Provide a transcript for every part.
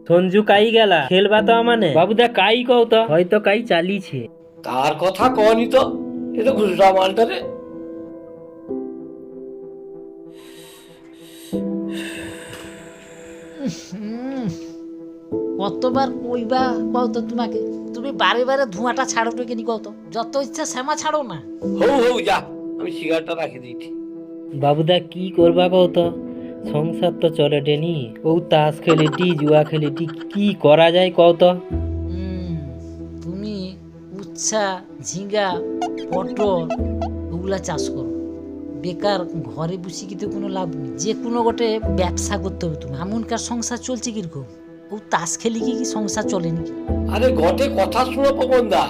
সঞ্জু কাই গেলা খেলবা তো মানে বাবুদা কাই কও তো হয়তো কাই চালিছে তার কথা কনি তো এ তো ঘুষরা মালটা রে। কতবার কইবা কও তো তোমাকে, তুমি বারে বারে ধোঁয়াটা ছাড়ো তো কেনি কও তো, যত ইচ্ছা শ্যামা ছাড়ো না। হৌ হৌ যা, আমি সিগারেটটা রাখি দিয়েছি। বাবুদা কি করবা কও তো, সংসার তো চলে টেনি, ও তাস খেলিটি জুয়া খেলিটি কি করা যায় কও তো। তুমি উচ্ছা ঝিঙ্গা পটল ওগুলা চাষ করো, বেকার ঘরে বসে কিন্তু কোনো লাভ নেই, যে কোনো গোটে ব্যবসা করতে হবে। তুমি এমনকার সংসার চলছে কিরকম, ও তাস খেলি কি সংসার চলে নাকি? আরে ঘটে কথা শুনো পবনদা,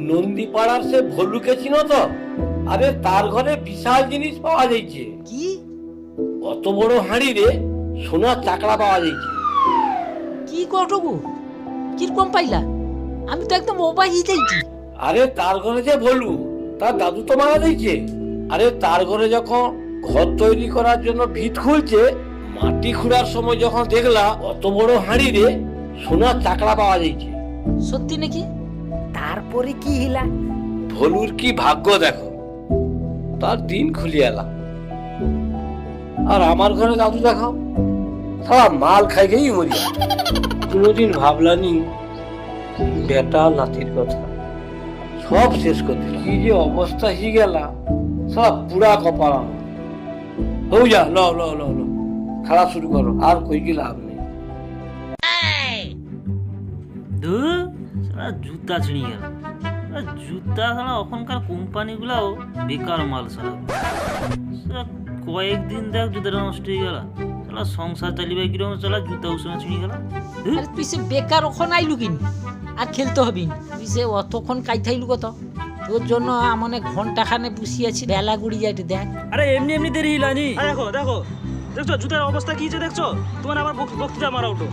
নন্দীপাড়ার সে ভল্লুকে চিনো তো? আরে তার ঘরে বিশাল জিনিস পাওয়া যাইছে। কি অত বড় হাঁড়ি রে সোনার চাকরা পাওয়া যাইছে। কি কটবু কিরকম পাইলা? আমি তো একদম অবাক হয়ে যাইছি। আরে তার ঘরে যে ভল্লু, তার দাদু তো মারা যাইছে। আরে তার ঘরে যখন ঘর তৈরি করার জন্য ভিত খুলছে, মাটি খুঁড়ার সময় যখন দেখলা অত বড় হাঁড়ি রে সোনার চাকরা পাওয়া যাইছে। সত্যি নাকি? তারপরে কি হিলা? ভলুর কি ভাগ্য দেখো, তার দিন খুলিয়ে এলাম। আর আমার ঘরে দাদু দেখাও, সারা মাল খাই খেয়েই মরি। কোনোদিন ভাবলানি বেটা নাতির কথা, সব শেষ করে দিল। কি যে অবস্থা হয়ে গেলা, সব পুরা কপাল আমার। হও যা, ল ল ল ল খেলা শুরু করো, আর কই কি লাভ নেই। জুতা ছিঁড়ে গেল, জুতা ছাড়া ওখানকার কোম্পানিগুলাও বেকার মাল ছাড়া। কয়েকদিন দেখ জুতাটা নষ্ট হয়ে গেল, সালা সংসার চালিবে কিরকম, সালা জুতা উসে ছিঁড়ে গেল। আরে তুই সে বেকার ওখানে আইলু কিনি আর খেলতে হবি, তুই সে অতক্ষণ কাইথাইলু কত, তোর জন্য আমনে ঘন্টা খানে বসিয়েছি, বেলা গুড়ি যাইতে দেখ। আরে এমনি এমনি দেরি হিলানি। দেখো দেখো দেখছো জুতার অবস্থা কি যে দেখছো, তোমার আবার বক্তৃতা মারা উঠো।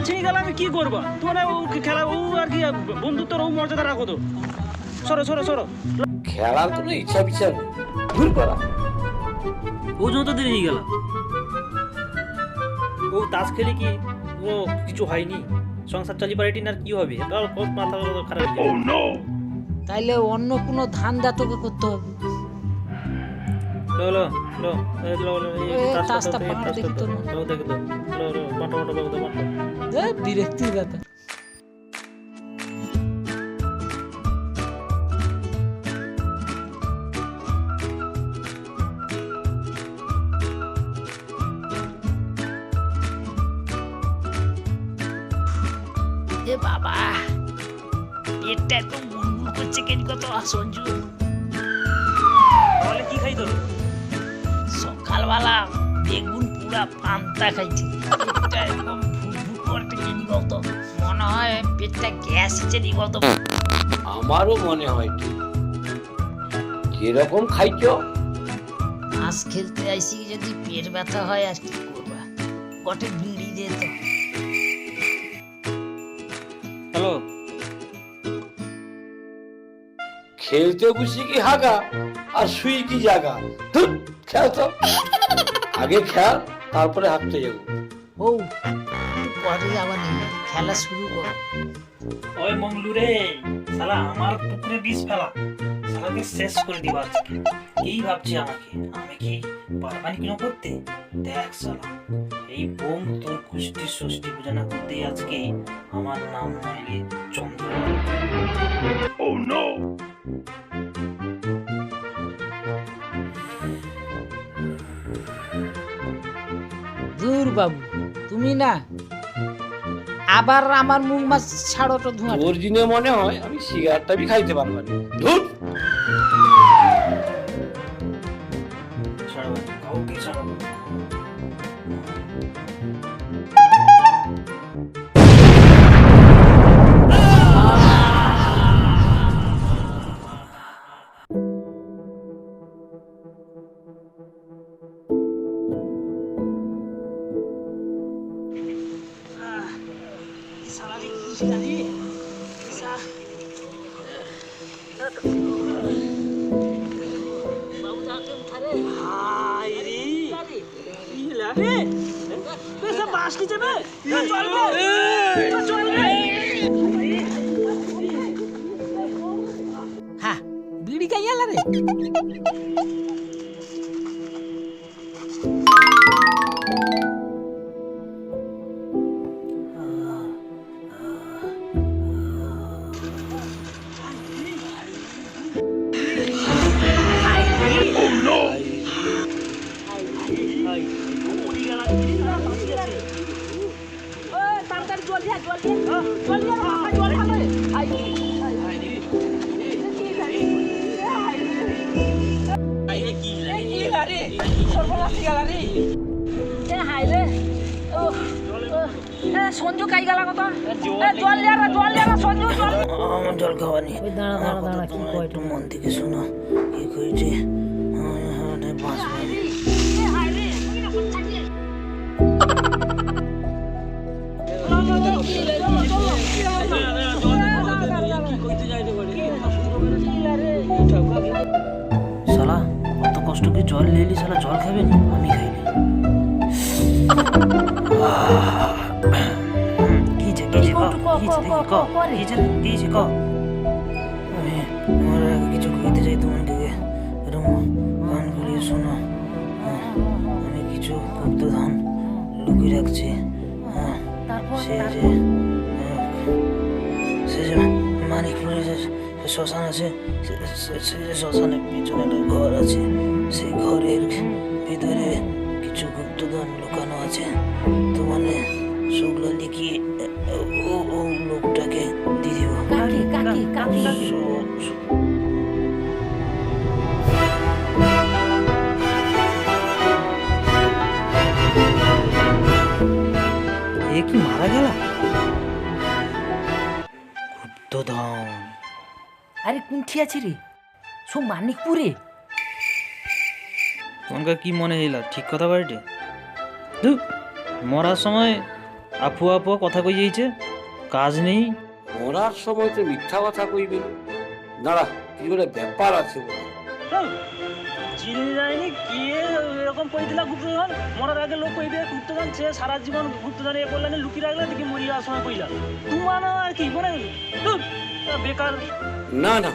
ঠিক গেলে আমি কি করবো, তোমার ও খেলা ও আর কি বন্ধুত্বর ও মর্যাদা রাখো তো। সরো সরো সরো। খেলার কোনো ইচ্ছা বিচার নেই, ভুল করা। ও যত দেরি হয়ে গেল, ও তাস খেলে কি ও কিছু হয়নি, সংসার চালি পারেটি আর কি হবে, মাথা খারাপ। তাইলে অন্য কোনো ধান্দা তোকে করতে হবে। বিরক্তির ব্যাপার। এ বাবা, পেটটা এত মুড়মুড় করছে কেন কত সঞ্জু। তাহলে কি খাই তোর? সকালবেলা বেগুন পুরা পান্তা খাইছি, পেটটা একদম ফুটফুট করতে কেন বলতো, মনে হয় পেটটা গ্যাস হিচে নি বলতো। আমারও মনে হয় ঠিক। কিরকম খাইছো? মাছ খেলতে আইসি, যদি পেট ব্যথা হয় আর কি করবা, কটে বিড়ি দে তো। হ্যালো, খেলতে বসি কি হাগা আর শুই কি জাগা। ধুর, খেল তো, আগে খেল তারপরে হাঁটতে যাবো। ও একটু পরে যাবা নেই, খেলা শুরু করো। ওই মংলু রে, শালা আমার পুকুরে বিষ ফেলা, শালাকে শেষ করে দিবা আজকে। এই ভাবছি আমাকে, আমি কি পারবানি কিনো করতে? দেখ শালা, এই বোম তোর কুষ্টি ষষ্ঠী পূজা না করতে আজকে আমার নাম নইলে চন্দ্র। ও নো। দূর বাবু, তুমি না আবার আমার মুখ মাছ ছাড়ো তো ধোঁয়া। তোর দিনে মনে হয় আমি সিগারেটটা বি খাইতে পারবো না। ধুর, কাউকে ছাড়াবো। Bisa আসলি যাবে চলবে চলবে। হ্যাঁ বিড়ি খাই আলা রে সঞ্জু কাই গেলা কত জল লিয়া সঞ্জু জল আমার জল খাওয়া নেই। ওই দাঁড়া দাঁড়া দাঁড়া কি তোমার কয় একটু মন থেকে শোনো কি করেছে। বাঁচবে শালা, অত কষ্ট করে জল নিয়ে এলি, শালা জল খাবে না, আমি খাইনি। কি দেখি ক আমি আমার আগে কিছু কইতে চাই তোমাকে, এরকম গান করিয়ে শোনো। আমি কিছু গুপ্তধন লুকিয়ে রাখছি। সে যে মানিকপুরে যে শ্মশান আছে, সে যে শ্মশানের পিছনে একটা ঘর আছে, সেই ঘরের ভিতরে কিছু গুপ্তধন লুকানো আছে। তো মানে সেগুলো লিখিয়ে ও লোকটাকে দিয়ে দিব। কাকি এ কি মারা গেল? গুপ্তধন আরে কোনটি আছে রে? সব মানিকপুরে। তোমার কি মনে হইলা ঠিক কথা বাড়িতে? মরার সময় আফুয়া আফুয়া কথা কই যাইছে, কাজ নেই। মরার সময় তো মিথ্যা কথা কইবেন। দাঁড়া, কি করে ব্যাপার আছে বলে। চিনি যায়নি কি এরকম কই দিলা গুপ্তধন? মরার আগে লোক কই দিয়ে গুপ্তধন সে সারা জীবন গুপ্তধন এ করলেন, লুকিয়ে রাখলে দেখি মরিয়ার সময় কইলা তোমার আর কি মানে বেকার। না না,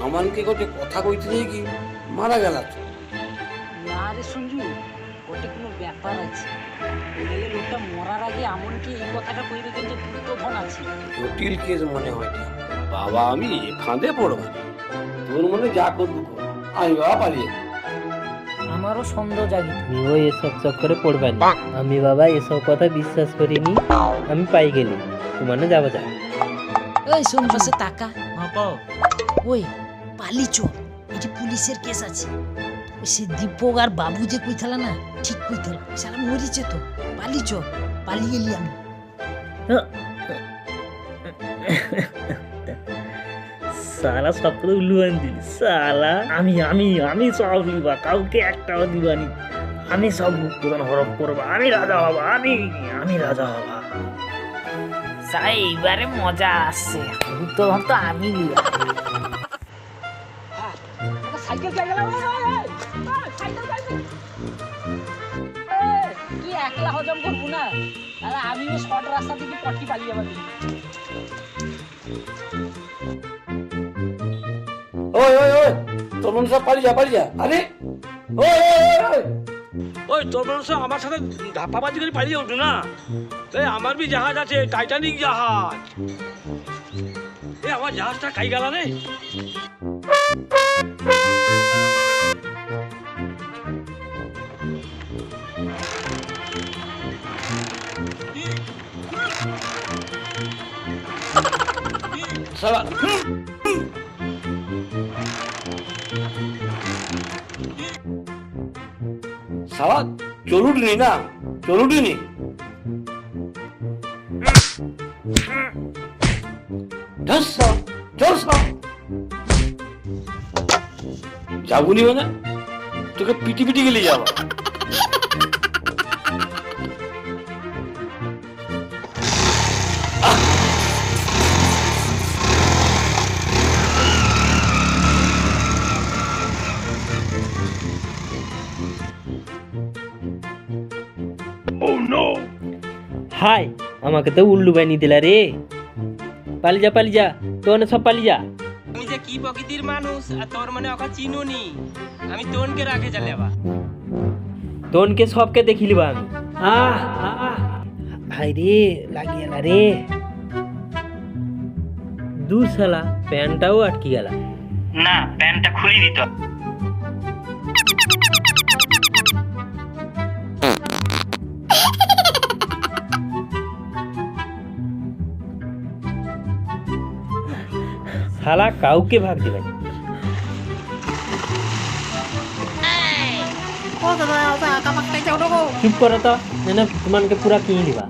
আমানকে কোটে কথা কইতে যাই কি মারা গেল তো। না রে সঞ্জু ওটা কোনো ব্যাপার আছে, বলে লোকটা মরার আগে এমনকি এই কথাটা কইবে কিন্তু গুপ্তধন আছে। জটিল কেস মনে হয় না। বাবা আমি ফাঁদে পড়ব, তোর মনে যা করবি কর, আমি বাবা পালিয়ে। আমারও সন্দেহ জাগি। তুমিও এসব চক্করে পড়বে না। আমি বাবা এসব কথা বিশ্বাস করিনি। আমি পাই গেলি তোমার যাবো যা। ওই সঞ্জু সে টাকা হ্যাঁ পাও। ওই পালি চোর, এটি পুলিশের কেস আছে। ওই সে দীপক আর বাবু যে কইথালা না, ঠিক কইথালা, সারা মরিছে তো। পালি চোর, পালিয়ে এলি আমি। সালা সব করে উল্লুয়ান দিলি সালা। আমি আমি আমি সব লিবা, কাউকে একটাও দিবানি। আমি সব গুপ্তধন হরপ করবো, আমি রাজা হবা, আমি রাজা হবা। এইবারে মজা আসছে, গুপ্তধন তো আমি লিয়া। সাইকেল চাই গেলাম তুই একলা হজম করবো না, তাহলে আমিও শর্ট রাস্তা থেকে পট্টি পালিয়ে যাবো। ওই ওই ওই, তোর মনে সব পালিয়ে যা, পালিয়ে যা। আরে ওই ওই ওই ওই, ওই তোর মানুষ আমার সাথে ধাপ্পাবাজি করে পালিয়ে উঠো না। তাই আমার বি জাহাজ আছে, টাইটানিক জাহাজ। এ আমার জাহাজটা কাই গেল রে। শালা শালা চলুটনি না, চলুটনি। যাবুনি মানে তোকে পিটি পিটি গেলে যাবো। ভাই আমাকে তো উল্লু বানিয়ে দিলা রে। পালি যা তোনে সব পালি যা। আমি যে কি প্রকৃতির মানুষ আর তোর মনে ওকে চিনুনি, আমি তোনকে রাখে চলে যাবা। তোনকে সবকে দেখিলিবা আমি। হাই রে লাগিয়েলা রে, দু শালা প্যান্টটাও আটকি গেল। না, প্যান্টটা খুলে দিত। শালা কাউকে ভাগ দিবেন। চুপ করো তো, না তোমাকে পুরা কিনে দিবা।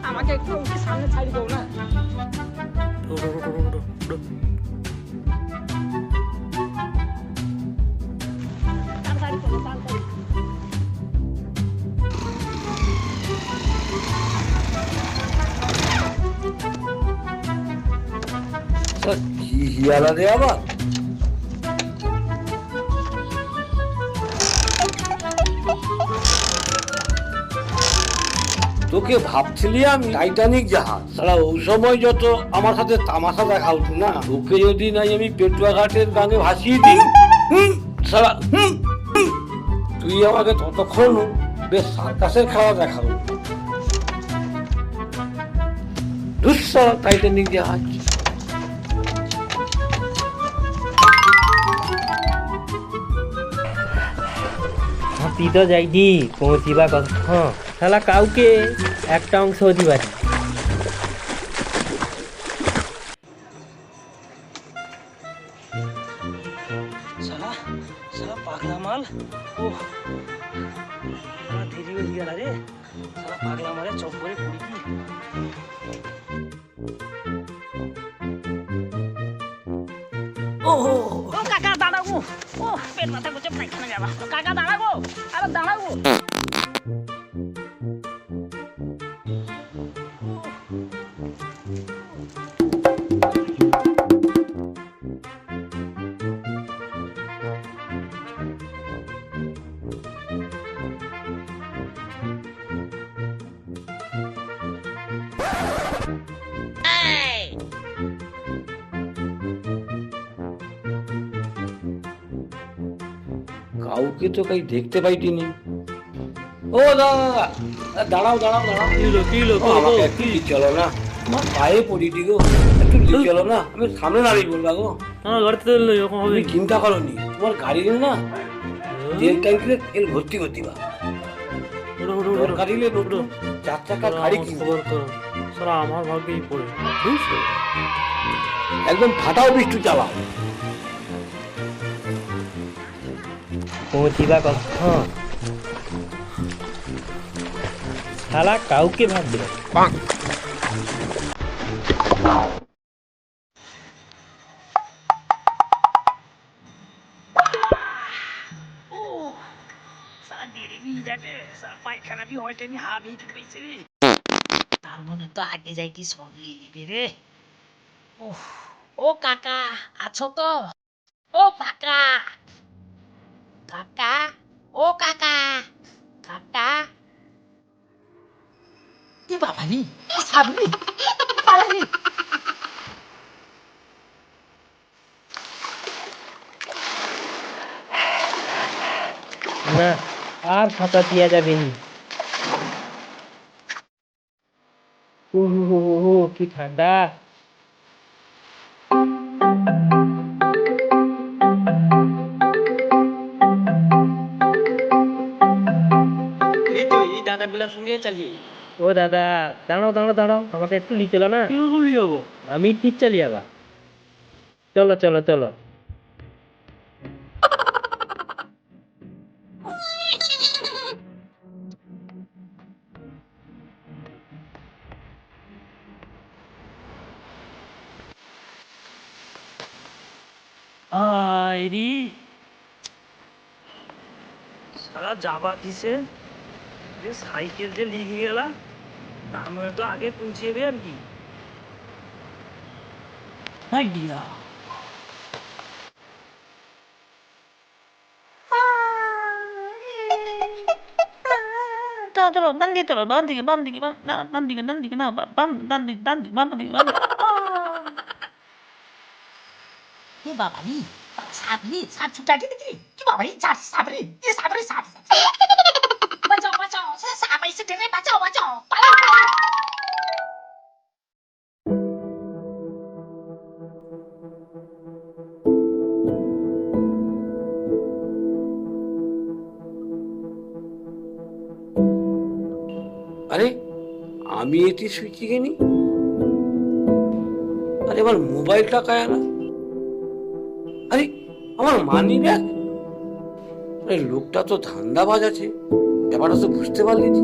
আমাকে একটু সামনে ছাড়ি দাও না। কি হিয়ালা রে আবার। তোকে ভাবছিলি আমি টাইটানিক জাহাজ, সারা ওই সময় যত আমার সাথে তামাশা দেখা হতো না, তোকে যদি নাই আমি পেটুয়া ঘাটের গানে ভাসিয়ে দিই, সারা তুই আমাকে ততক্ষণ বেশ সার্কাসের খেলা দেখাবো। দুঃসারা টাইটানিক জাহাজ। হাতি তো যাইনি পৌঁছিবা কথা। হ্যাঁ শালা কাউকে একটা অংশ দিবারি। শালা শালা পাগলা মাল। ও দেরি হয়ে গেল রে। শালা পাগলা মালে চপ করে পড়ি কি। ও কাকা দাঁড়াবো। ও পেট মাথা গুছে পায়খানা যাবা। কাকা দাঁড়াবো, আরে দাঁড়াবো। কাউকে তো কাই দেখতে পাইটিনি। ও দাদা, দাঁড়াও দাঁড়াও দাঁড়াও। ও, আমাকে একটু নিয়ে চলো না, আমার পায়ে পড়িটি গো, একটু নিয়ে চলো না, আমি সামনে দাঁড়িয়ে বলবা গো। আমার গাড়িতে এরকম হবে। তুমি চিন্তা করনি, তোমার গাড়ি না তেল ট্যাঙ্কিতে তেল ভর্তি করতে বা দরকার হলে নতুন 4 চাকার গাড়ি কিনবো। সারা আমার ভাগ্যেই পড়ে। একদম ফাটাও বৃষ্টি চালাও। পৌঁছিবা কথা। হ্যাঁ শালা কাউকে ভাগ দিবেন। তার মনে তো আগে যাইটি সঙ্গে নিবি রে। ও কাকা আছো তো? ও কাকা, কাকা, ও কাকা, কাকা। কি বাবা নি সামনে পালানি। না আর ফাঁকা দিয়া যাবে নি। কি ঠান্ডা। এই দাদাগুলোর সঙ্গে চালিয়ে ও দাদা, দাঁড়াও দাঁড়াও দাঁড়াও, আমাকে একটু নিয়ে চলো না। কিরকম যাবো? আমি ঠিক চালিয়ে যাবা। চলো চলো চলো। আইরি সারা যাবা কিসে, যে সাইকেল যে লিখে গেলাম, আমি তো আগে পৌঁছে যাবে আর কি। আইডিয়া চলো ডান দিকে, চলো ডান দিকে, বাম দিকে, ডান দিকে, ডান দিকে না, বাম, ডান দিকে, ডান দিকে, বাম দিকে, বাম দিকে। এ বাবা রে, সাবরি সাপ ছুটা দিদি কি বাবা রে, সাবরি এ সাবরি সাপ বাঁচাও বাঁচাও, সাপ এসে টেনে বাঁচাও বাঁচাও, পালাও। আরে আমি এটি সুইচি গেনি, আরে আমার মোবাইলটা কায়া না, আরে আমার মানি ব্যাগ, আরে লোকটা তো ধান্দাবাজ আছে, ব্যাপারটা তো বুঝতে পারলি নি।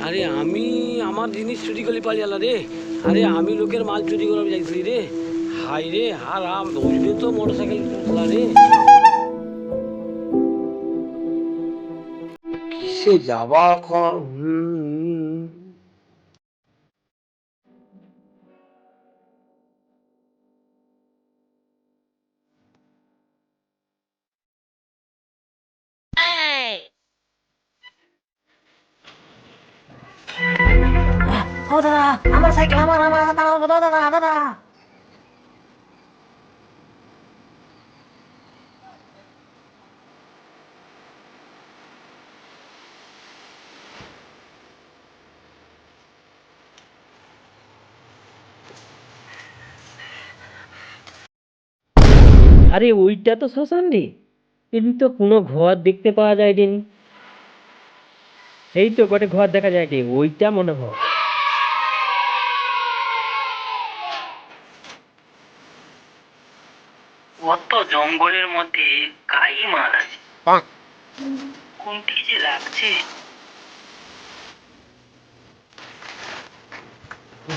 আরে আমি আমার জিনিস চুরি করে পালিয়ে রে, আরে আমি লোকের মাল চুরি করে যাইছি রে, হাই রে হারাম, বুঝলি তো মোটর সাইকেল চলা রে, কিসে যাবা এখন? ও দাদা, আমার সাইকেল, আমার দাদা দাদা দাদা। আরে ওইটা তো শ্মশান রে, কিন্তু কোনো ঘর দেখতে পাওয়া যায় নি। এই তো কটে ঘর দেখা যায় রে, ওইটা মনে হয়। অত জঙ্গলের মধ্যে কাই মার আছে, কোনটি যে লাগছে।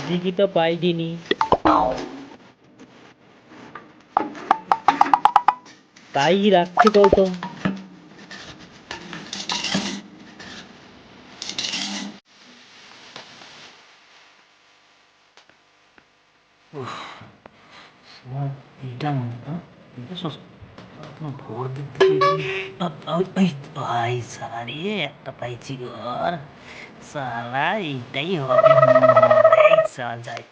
দিঘি তো পাইনি। তাই রাখছি বলতো। এটা মনে না, এটা ভোর দিক থেকে ভাই সারা রে, একটা পাইছি ঘর, সারা এইটাই হবে, সারা যায়।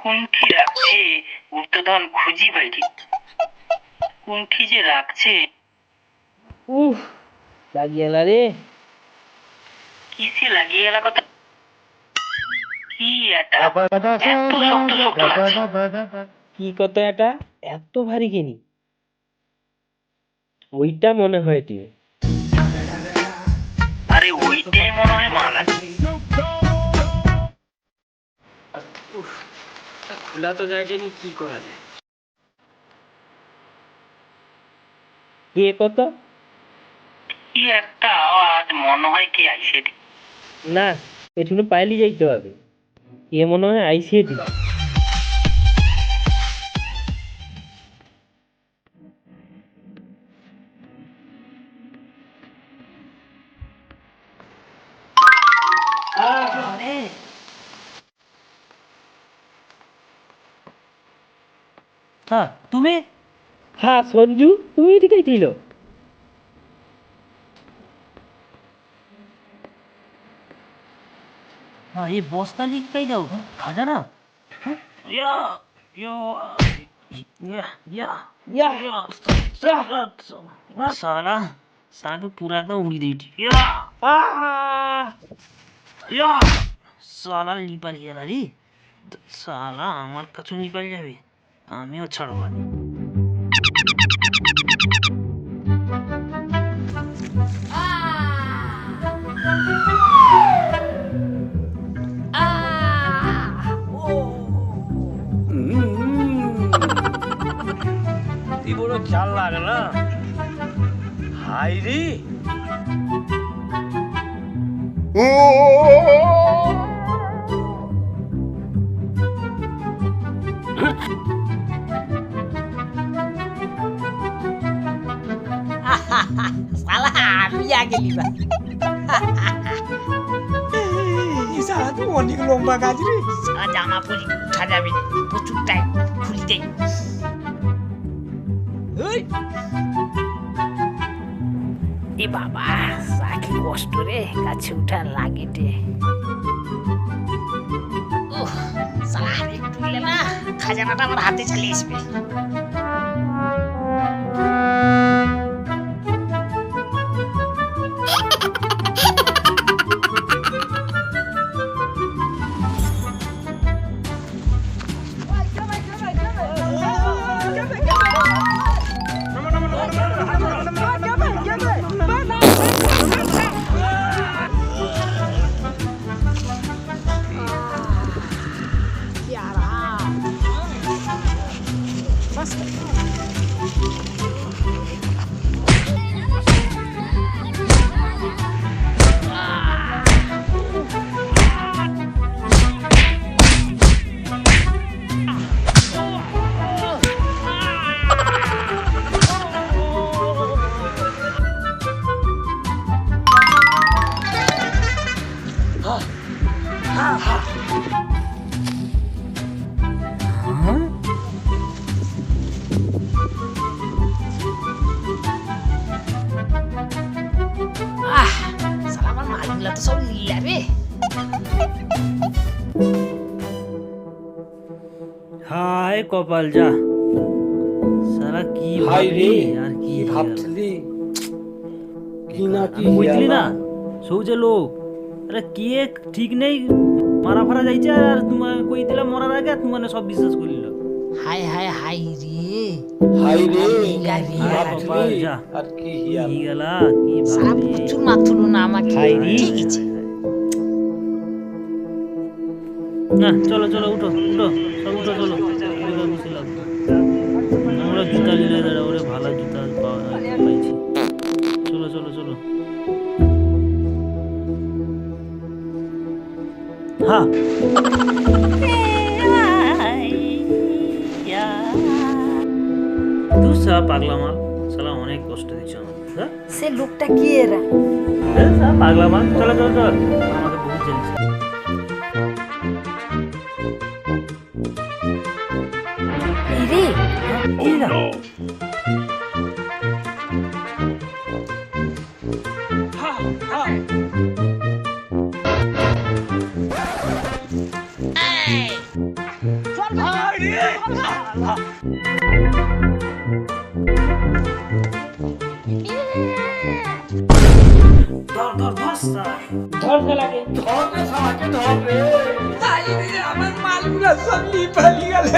কোনটি রাখছে উর্তধান খুঁজি বাইরে, কোনটি যে রাখছে। উফ, লাগিয়ে এলা রে। কিসে লাগিয়ে গেল কথা, কি এটা এত শক্ত শক্ত লাগছে। কি কত এটা এত ভারী কিনি? ওইটা মনে হয় তুই। আরে ওইটাই মনে হয় মাল আছে। খোলা তো যায়নি, কি করা যায়? কে কত? কি একটা আওয়াজ, মনে হয় কে আইসে। না, পেছনে পাইলি যাইতে হবে। কে মনে হয় আইসিয়ে দিল। হ্যাঁ তুমি, হ্যাঁ সঞ্জু, তুমি এদিকেই ছিল। হ্যাঁ এই বস্তা লিখ কাই যাও খাজা না। ইয়া ইয়া ইয়া ইয়া ইয়া, ইয়া साला साला पूरा तो उड़ी दी या या साला লিপাল গেলা রে, সালা আমার কাছে লিপাল যাবে, আমিও ছাড়বো না। 4 লাখ না হাই রে শালা আমি আগে লিবা সারা তো অনেক লম্বা কাজ রে শালা জামা পরি উঠা যাবে না, প্রচুর টাইম খুলতে এ বাবা সাকি কষ্ট রে কাছে উঠা লাগে রে শালা একটু দিলে না খাজানাটা আমার হাতে চলে আসবে শালা আমার মালগুলা তো সব লিলা রে হায় কপাল যা সারা কি হাই রে ভাবলি আর কি কি ভাবছিলি কি না কি আমি কইলি হিয়ালা। না সৌজে লোক আরে কি ঠিক নেই মারা ফারা যাইছে আর তোমার কই দিলা মরার আগে তুমি সব বিশ্বাস করিল হায় হায় হাই রে হাই রে লিলা রে কি ভাবছিলি যা। আর কি কি হিয়ালা। গেলা কি সারা ভাবলি প্রচুর মাথুলো না আমাকে হাই রে ঠিক আছে না চলো চলো উঠো উঠো সব উঠো চলো এদিকে বসে লাগ আমরা জুতা নিলে দাঁড়া ওরে ভালো জুতা পাইছি চলো চলো চলো হ্যাঁ তুই সা পাগলা মাল সালা অনেক কষ্ট দিচ্ছ আমাকে হ্যাঁ সে লোকটা কি এরা সা পাগলা মাল চলো চলো চলো আমাকে বহুত জ্বলছে এই রে এই না ধর ধর ধর সা ধর রে শালাকে ধর রে আমার মালগুলা সব লিপালি গেলে